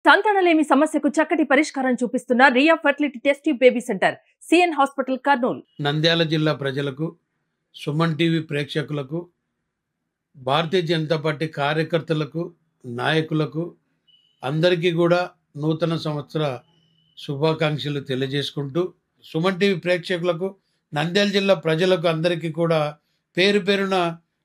సంతానలేమి సమస్యకు చక్కటి పరిష్కారం చూపిస్తున్న Riya fertility test tube baby centre CN hospital Kurnool. Nandyal జిల్లా ప్రజలకు, సుమన్ టీవీ ప్రేక్షకులకు, భారతీయ జనతా పార్టీ కార్యకర్తలకు, నాయకులకు అందరికీ కూడా నూతన సంవత్సర శుభాకాంక్షలు తెలియజేసుకుంటూ, సుమన్ టీవీ ప్రేక్షకులకు, నంద్యాల జిల్లా ప్రజలకు అందరికీ కూడా పేరు పేరున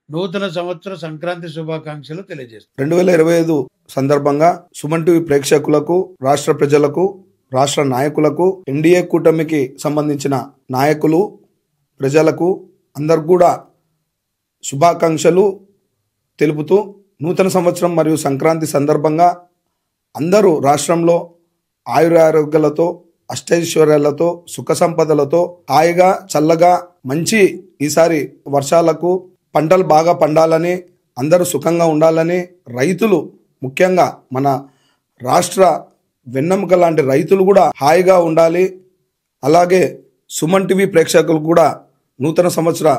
నూతన సంవత్సర సంక్రాంతి శుభాకాంక్షలు తెలియజేస్తారు. 2025 సందర్భంగా సుమన్ టీవీ ప్రేక్షకులకు, రాష్ట్ర ప్రజలకు, రాష్ట్ర నాయకులకు, ఎన్డీఏ కూటమికి సంబంధించిన నాయకులు, ప్రజలకు అందరు కూడా శుభాకాంక్షలు తెలుపుతూ, నూతన సంవత్సరం మరియు సంక్రాంతి సందర్భంగా అందరూ రాష్ట్రంలో ఆయురారోగ్యాలతో, అష్టైశ్వర్యాలతో, సుఖ సంపదలతో హాయిగా చల్లగా మంచి ఈసారి వర్షాలకు పంటలు బాగా పండాలని, అందరూ సుఖంగా ఉండాలని, రైతులు ముఖ్యంగా మన రాష్ట్ర వెన్నెముక లాంటి రైతులు కూడా హాయిగా ఉండాలి. అలాగే సుమన్ టీవీ ప్రేక్షకులు కూడా నూతన సంవత్సర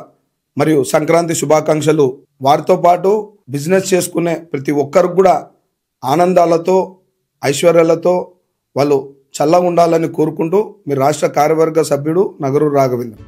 మరియు సంక్రాంతి శుభాకాంక్షలు. వారితో పాటు బిజినెస్ చేసుకునే ప్రతి ఒక్కరికి కూడా ఆనందాలతో, ఐశ్వర్యాలతో వాళ్ళు చల్లగా ఉండాలని కోరుకుంటూ మీ రాష్ట్ర కార్యవర్గ సభ్యుడు నగరు రాఘవేంద్ర.